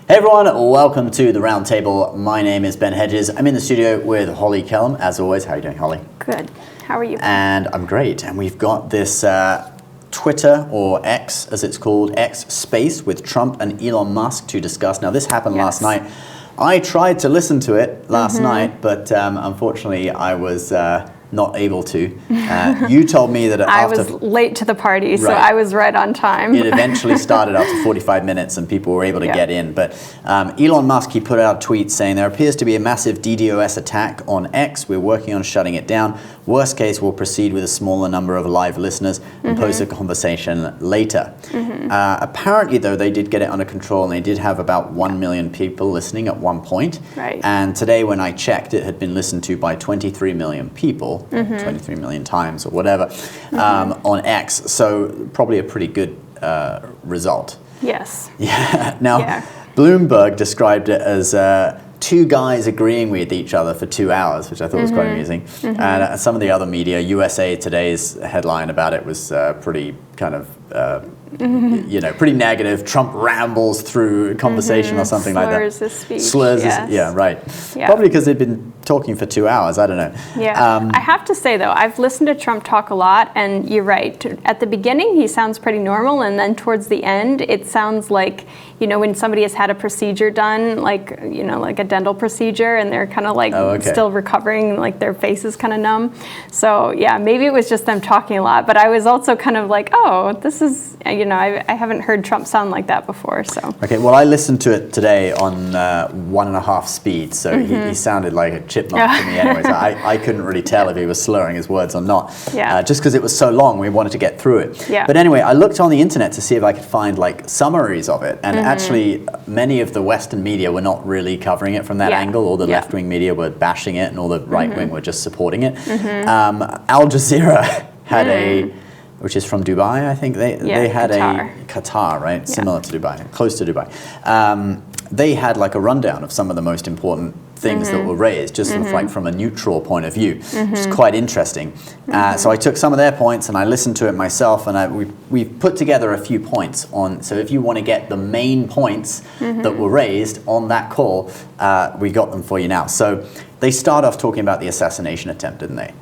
Hey everyone, welcome to the Roundtable. My name is Ben Hedges. I'm in the studio with Holly Kellum, as always. How are you doing, Holly? Good. How are you? And I'm great. And we've got this Twitter, or X as it's called, X space with Trump and Elon Musk to discuss. Now this happened last night. I tried to listen to it last night, but unfortunately I was not able to. You told me that I was late to the party, so I was right on time. It eventually started after 45 minutes and people were able to get in. But Elon Musk, he put out a tweet saying, there appears to be a massive DDoS attack on X. We're working on shutting it down. Worst case, we'll proceed with a smaller number of live listeners and post a conversation later. Apparently, though, they did get it under control and they did have about 1 million people listening at one point. And today, when I checked, it had been listened to by 23 million people. 23 million times or whatever on X, so probably a pretty good result. Yes. Yeah. Now, Bloomberg described it as two guys agreeing with each other for 2 hours, which I thought was quite amusing. And some of the other media, USA Today's headline about it was pretty kind of pretty negative. Trump rambles through conversation or something like that. Slurs his speech. Slurs his, Probably because they've been talking for 2 hours. I don't know. I have to say, though, I've listened to Trump talk a lot, and you're right. At the beginning, he sounds pretty normal, and then towards the end, it sounds like, when somebody has had a procedure done, like a dental procedure, and they're kind of like still recovering, like their face is kind of numb. So, yeah, maybe it was just them talking a lot, but I was also kind of like, oh, this is, I haven't heard Trump sound like that before, so. Okay, well, I listened to it today on 1.5 speed, so he sounded like a chipmunk to me anyways. I couldn't really tell if he was slurring his words or not. Just because it was so long, we wanted to get through it. But anyway, I looked on the internet to see if I could find like summaries of it, and actually many of the Western media were not really covering it from that angle. All the left-wing media were bashing it, and all the right-wing were just supporting it. Al Jazeera had which is from Dubai, I think. They had Qatar, right? Similar to Dubai, close to Dubai. They had like a rundown of some of the most important things that were raised, just like from a neutral point of view, which is quite interesting. So I took some of their points and I listened to it myself, and we've put together a few points on. So if you want to get the main points that were raised on that call, we got them for you now. So they start off talking about the assassination attempt, didn't they?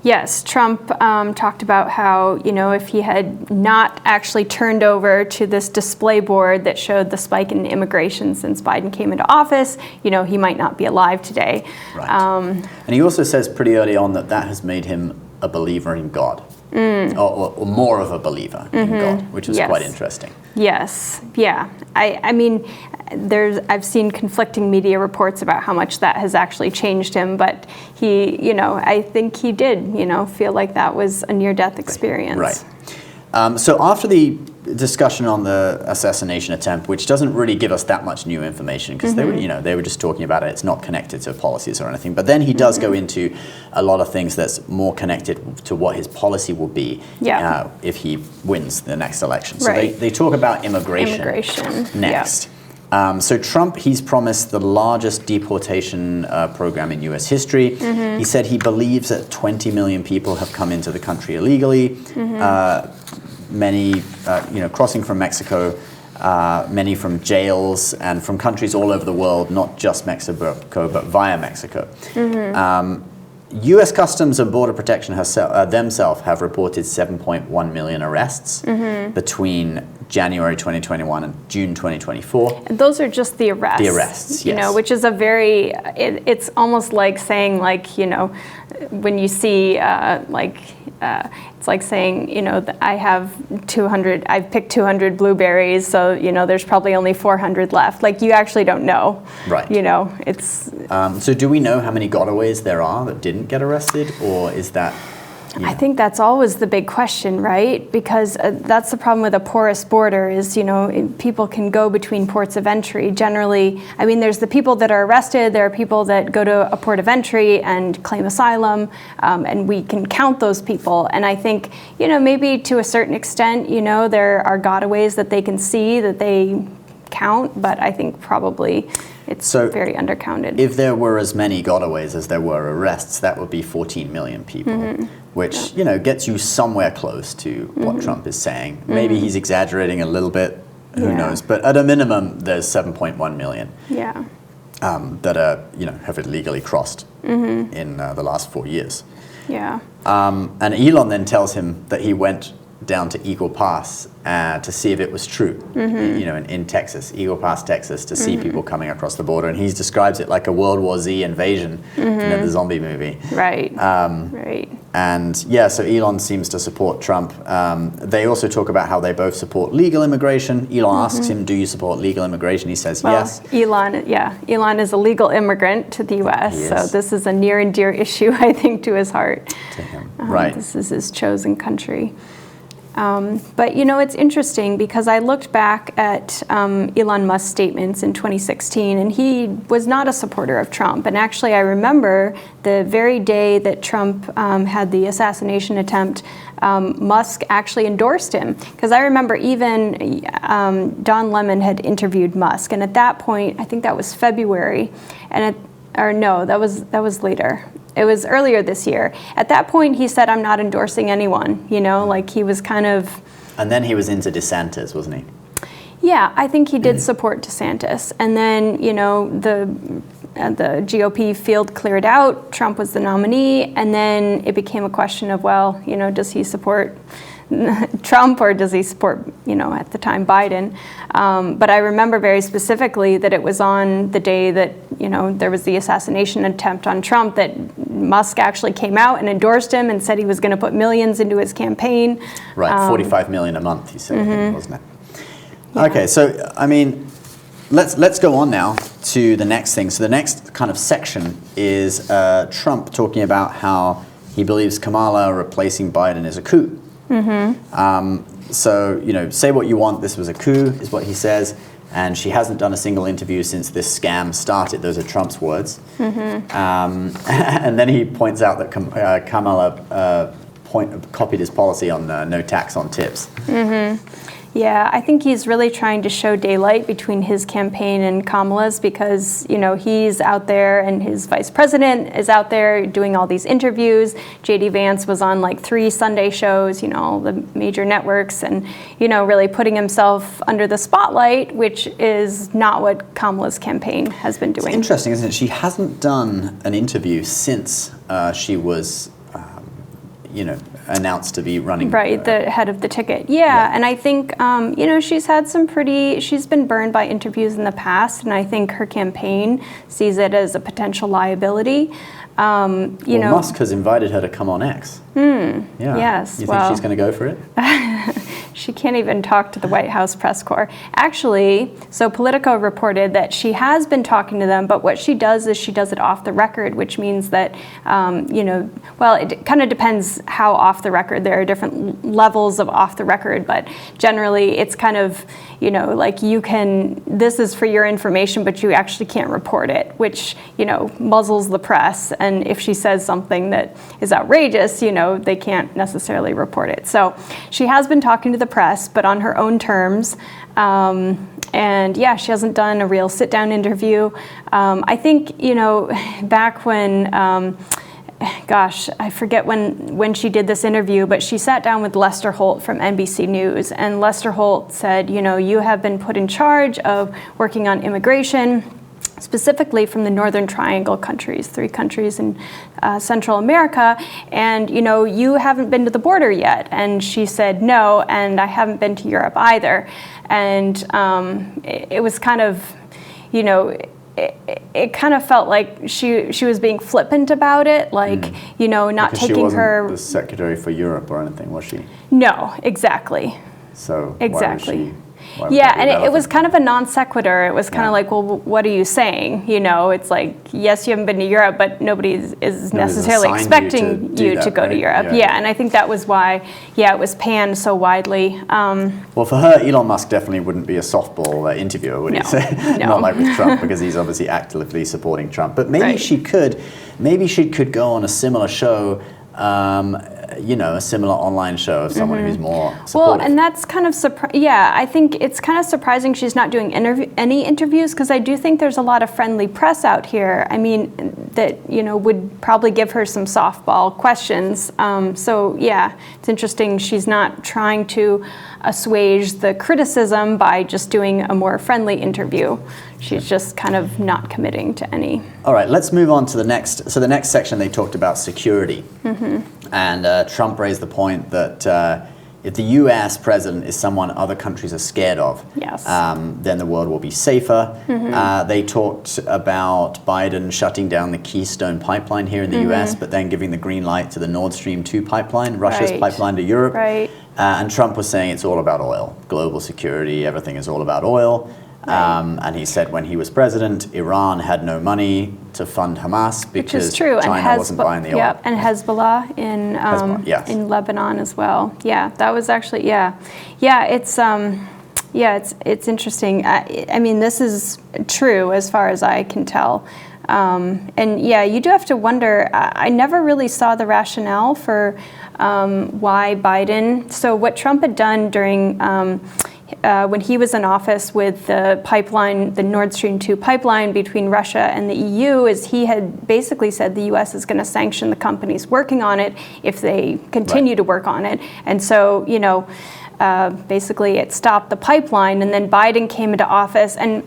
Yes, Trump talked about how, if he had not actually turned over to this display board that showed the spike in immigration since Biden came into office, he might not be alive today. And he also says pretty early on that has made him a believer in God. Or more of a believer in God, which is quite interesting. I mean, I've seen conflicting media reports about how much that has actually changed him, but he, I think he did, feel like that was a near-death experience. So after the discussion on the assassination attempt, which doesn't really give us that much new information, because they were just talking about it. It's not connected to policies or anything. But then he does go into a lot of things that's more connected to what his policy will be if he wins the next election. So they talk about immigration next. So Trump, he's promised the largest deportation program in U.S. history. He said he believes that 20 million people have come into the country illegally. Many, crossing from Mexico, many from jails and from countries all over the world, not just Mexico, but via Mexico. U.S. Customs and Border Protection themselves have reported 7.1 million arrests between January 2021 and June 2024. And those are just the arrests. The arrests, yes. Which is a very, it's almost like saying, when you see, it's like saying, I've picked 200 blueberries, so, there's probably only 400 left. Like, you actually don't know. Right. It's... So do we know how many gotaways there are that didn't get arrested, or is that... I think that's always the big question, right? Because that's the problem with a porous border is, people can go between ports of entry. Generally, I mean, there's the people that are arrested, there are people that go to a port of entry and claim asylum, and we can count those people. And I think, maybe to a certain extent, there are gotaways that they can see, that they count, but I think probably it's very undercounted. If there were as many gotaways as there were arrests, that would be 14 million people. Which, gets you somewhere close to what Trump is saying. Maybe he's exaggerating a little bit, who knows? But at a minimum, there's 7.1 million. Yeah. That are, have illegally crossed in the last 4 years. Yeah. And Elon then tells him that he went down to Eagle Pass to see if it was true, in Texas, Eagle Pass, Texas, to see people coming across the border. And he describes it like a World War Z invasion, the zombie movie. Right. Right. And so Elon seems to support Trump. They also talk about how they both support legal immigration. Elon asks him, do you support legal immigration? He says yes. Elon is a legal immigrant to the U.S., so this is a near and dear issue, I think, to his heart. To him, right. This is his chosen country. But it's interesting because I looked back at Elon Musk's statements in 2016, and he was not a supporter of Trump. And actually, I remember the very day that Trump had the assassination attempt, Musk actually endorsed him. Because I remember even Don Lemon had interviewed Musk, and at that point, I think that was February, that was later. It was earlier this year. At that point, he said, I'm not endorsing anyone, like he was kind of... And then he was into DeSantis, wasn't he? Yeah, I think he did support DeSantis. And then, the GOP field cleared out, Trump was the nominee, and then it became a question of, does he support Trump or does he support, at the time, Biden? But I remember very specifically that it was on the day that, there was the assassination attempt on Trump that Musk actually came out and endorsed him and said he was going to put millions into his campaign. Right, 45 million a month, he said, wasn't it? Yeah. Okay, so, let's go on now to the next thing. So the next kind of section is Trump talking about how he believes Kamala replacing Biden is a coup. So, say what you want, this was a coup, is what he says, and she hasn't done a single interview since this scam started. Those are Trump's words. And then he points out that Kamala copied his policy on no tax on tips. Yeah, I think he's really trying to show daylight between his campaign and Kamala's because, he's out there and his vice president is out there doing all these interviews. J.D. Vance was on like 3 Sunday shows, all the major networks and, really putting himself under the spotlight, which is not what Kamala's campaign has been doing. It's interesting, isn't it? She hasn't done an interview since she was, announced to be running. Right, the head of the ticket. Yeah, and I think, she's had she's been burned by interviews in the past, and I think her campaign sees it as a potential liability. Musk has invited her to come on X. Yeah. Yes. You think she's going to go for it? She can't even talk to the White House press corps. Actually, so Politico reported that she has been talking to them, but what she does is she does it off the record, which means that, it kind of depends how off the record. There are different levels of off the record, but generally it's kind of, like this is for your information, but you actually can't report it, which, muzzles the press. And if she says something that is outrageous, they can't necessarily report it. So she has been talking to the press, but on her own terms. And she hasn't done a real sit-down interview. I think, back when, I forget when she did this interview, but she sat down with Lester Holt from NBC News. And Lester Holt said, you have been put in charge of working on immigration, specifically from the Northern Triangle countries, 3 countries in Central America, and you haven't been to the border yet. And she said, no, and I haven't been to Europe either. And it was kind of, it kind of felt like she was being flippant about it, like, not because taking she wasn't her... the Secretary for Europe or anything, was she? No, exactly. So exactly. Why and it was kind of a non sequitur. It was kind of like, well, what are you saying? It's like, yes, you haven't been to Europe, but nobody is necessarily expecting you to go to Europe. Yeah, and I think that was why, it was panned so widely. Well, for her, Elon Musk definitely wouldn't be a softball interviewer, would he say? No. Not like with Trump, because he's obviously actively supporting Trump. But maybe she could go on a similar show a similar online show of someone who's more supportive. Well, and that's kind of I think it's kind of surprising she's not doing any interviews, because I do think there's a lot of friendly press out here. I mean, that would probably give her some softball questions. So yeah, it's interesting she's not trying to assuage the criticism by just doing a more friendly interview. She's just kind of not committing to any. All right, let's move on to the next. So the next section, they talked about security. And Trump raised the point that if the U.S. president is someone other countries are scared of, then the world will be safer. They talked about Biden shutting down the Keystone pipeline here in the U.S., but then giving the green light to the Nord Stream 2 pipeline, Russia's pipeline to Europe. And Trump was saying it's all about oil, global security, everything is all about oil. And he said when he was president, Iran had no money to fund Hamas because China wasn't buying the oil. Yep, and Hezbollah in Lebanon as well. Yeah, that was actually it's interesting. I mean, this is true as far as I can tell. And yeah, you do have to wonder. I never really saw the rationale for why Biden. So what Trump had done during when he was in office with the pipeline, the Nord Stream 2 pipeline between Russia and the EU, is he had basically said the U.S. is going to sanction the companies working on it if they continue to work on it. And so, basically it stopped the pipeline, and then Biden came into office, and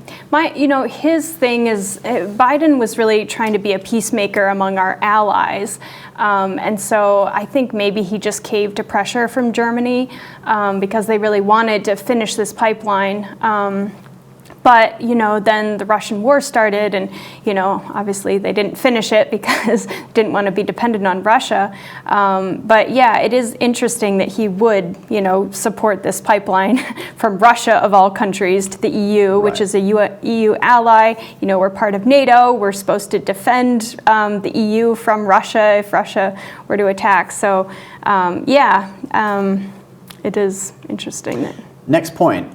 his thing is Biden was really trying to be a peacemaker among our allies, and so I think maybe he just caved to pressure from Germany because they really wanted to finish this pipeline. But, then the Russian war started, and, obviously they didn't finish it because didn't want to be dependent on Russia. But yeah, it is interesting that he would, support this pipeline from Russia of all countries to the EU, which is a EU ally. We're part of NATO. We're supposed to defend the EU from Russia if Russia were to attack. So, it is interesting that. Next point,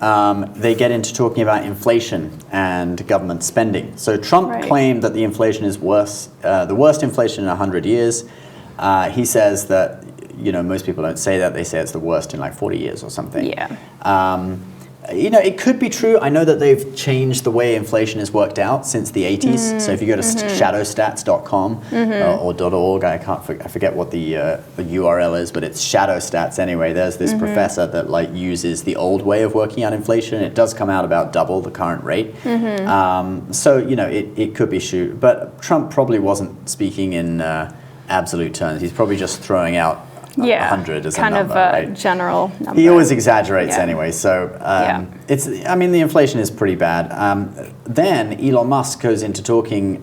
they get into talking about inflation and government spending. So Trump claimed that the inflation is worse, the worst inflation in 100 years. He says that, most people don't say that. They say it's the worst in like 40 years or something. Yeah. It could be true. I know that they've changed the way inflation is worked out since the 80s. So if you go to shadowstats.com or .org, I forget what the URL is, but it's shadowstats anyway. There's this professor that uses the old way of working out inflation. It does come out about double the current rate. So it could be true, but Trump probably wasn't speaking in absolute terms. He's probably just throwing out 100 as a number, kind of a general number. He always exaggerates anyway, so the inflation is pretty bad. Then Elon Musk goes into talking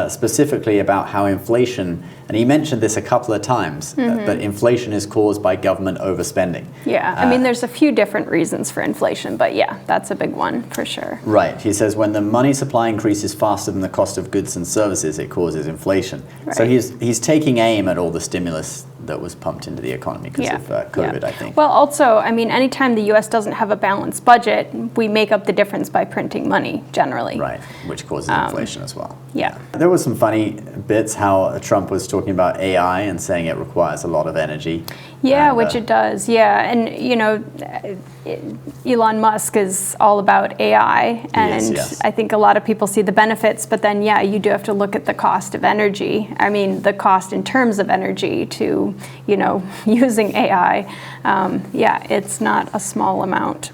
specifically about how inflation, and he mentioned this a couple of times, but inflation is caused by government overspending. Yeah, there's a few different reasons for inflation, but yeah, that's a big one for sure. Right, he says when the money supply increases faster than the cost of goods and services, it causes inflation. So he's taking aim at all the stimulus that was pumped into the economy because of COVID, I think. Well, also, anytime the U.S. doesn't have a balanced budget, we make up the difference by printing money, generally. Right, which causes inflation as well. Yeah. There was some funny bits how Trump was talking about AI and saying it requires a lot of energy. Yeah, which it does, and Elon Musk is all about AI, and I think a lot of people see the benefits, but then, you do have to look at the cost of energy. The cost in terms of energy to, using AI. It's not a small amount.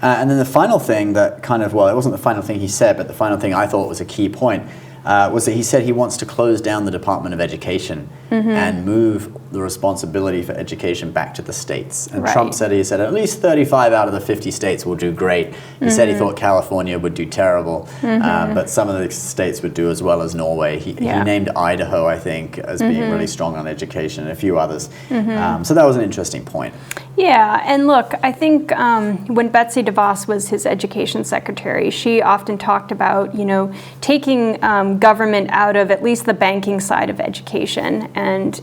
And then the final thing that it wasn't the final thing he said, but the final thing I thought was a key point was that he said he wants to close down the Department of Education and move the responsibility for education back to the states. And Trump said at least 35 out of the 50 states will do great. He said he thought California would do terrible, but some of the states would do as well as Norway. He named Idaho, I think, as being really strong on education, and a few others. So that was an interesting point. Yeah, and look, I think when Betsy DeVos was his education secretary, she often talked about, taking government out of at least the banking side of education. And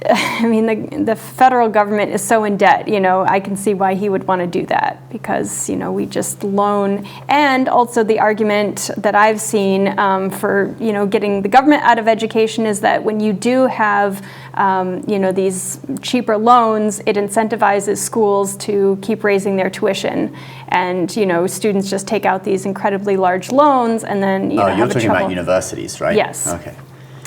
I mean, the federal government is so in debt, I can see why he would want to do that because, we just loan. And also the argument that I've seen for, getting the government out of education is that when you do have, these cheaper loans, it incentivizes schools to keep raising their tuition. And, students just take out these incredibly large loans and then, you're talking about universities, right? Yes. Okay.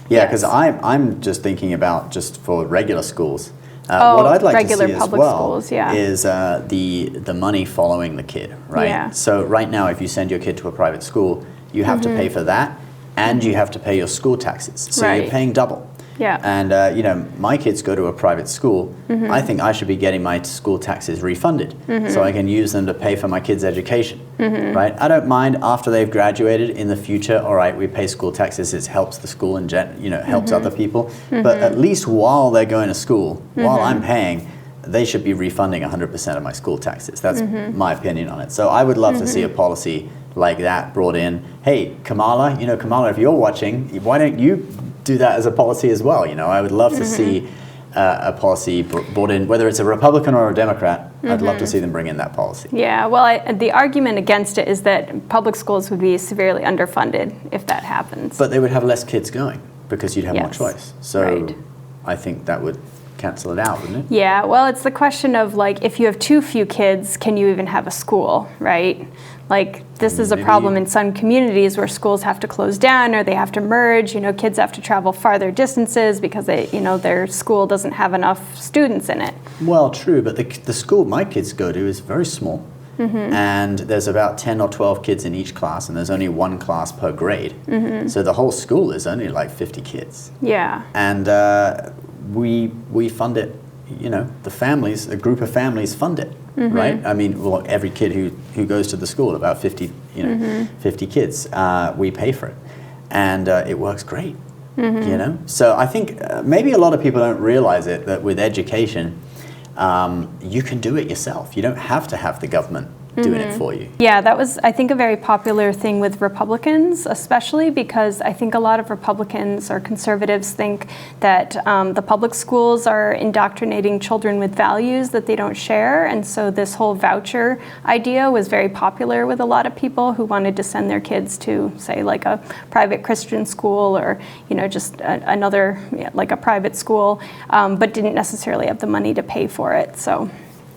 Yeah, because I'm just thinking about just for regular schools. What I'd like to see as well is the money following the kid, right? Yeah. So right now, if you send your kid to a private school, you have to pay for that, and you have to pay your school taxes. So you're paying double. Yeah. And my kids go to a private school. I think I should be getting my school taxes refunded so I can use them to pay for my kids' education, right? I don't mind after they've graduated in the future. All right, we pay school taxes. It helps the school and helps other people. But at least while they're going to school, while I'm paying, they should be refunding 100% of my school taxes. That's my opinion on it. So I would love to see a policy like that brought in. Hey, Kamala, if you're watching, why don't you do that as a policy as well? I would love to see a policy brought in, whether it's a Republican or a Democrat. I'd love to see them bring in that policy. Yeah, well, the argument against it is that public schools would be severely underfunded if that happens. But they would have less kids going because you'd have more choice. So I think that would cancel it out, wouldn't it? Yeah, well, it's the question of if you have too few kids, can you even have a school, right? This is a problem in some communities where schools have to close down or they have to merge. Kids have to travel farther distances because their school doesn't have enough students in it. Well, true, but the school my kids go to is very small. And there's about 10 or 12 kids in each class, and there's only one class per grade. So the whole school is only 50 kids. Yeah. And we fund it. The families, a group of families fund it, right? I mean, every kid who goes to the school, about 50 kids, we pay for it, and it works great, So I think maybe a lot of people don't realize it, that with education, you can do it yourself. You don't have to have the government doing it for you. Yeah, that was, I think, a very popular thing with Republicans, especially because I think a lot of Republicans or conservatives think that the public schools are indoctrinating children with values that they don't share. And so this whole voucher idea was very popular with a lot of people who wanted to send their kids to, say, a private Christian school or, just another, a private school, but didn't necessarily have the money to pay for it. So.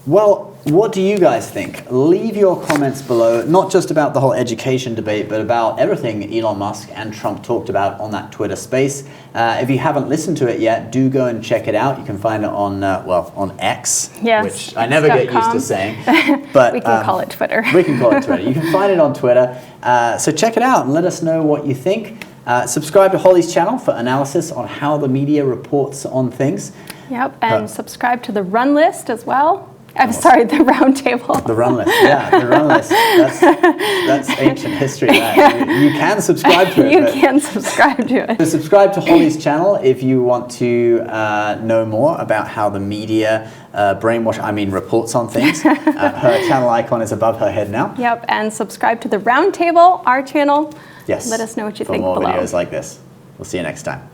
Well, what do you guys think? Leave your comments below, not just about the whole education debate, but about everything Elon Musk and Trump talked about on that Twitter space. If you haven't listened to it yet, do go and check it out. You can find it on X, which I never get used to saying. But we can call it Twitter. We can call it Twitter. You can find it on Twitter. So check it out and let us know what you think. Subscribe to Holly's channel for analysis on how the media reports on things. Yep, and subscribe to the Run List as well. I'm sorry, the round table. The Run List, yeah, the Run List. That's ancient history. You can subscribe to it. You can subscribe to it. So subscribe to Holly's channel if you want to know more about how the media reports on things. Her channel icon is above her head now. Yep, and subscribe to the round table, our channel. Yes. Let us know what you think below. For below. more videos like this. We'll see you next time.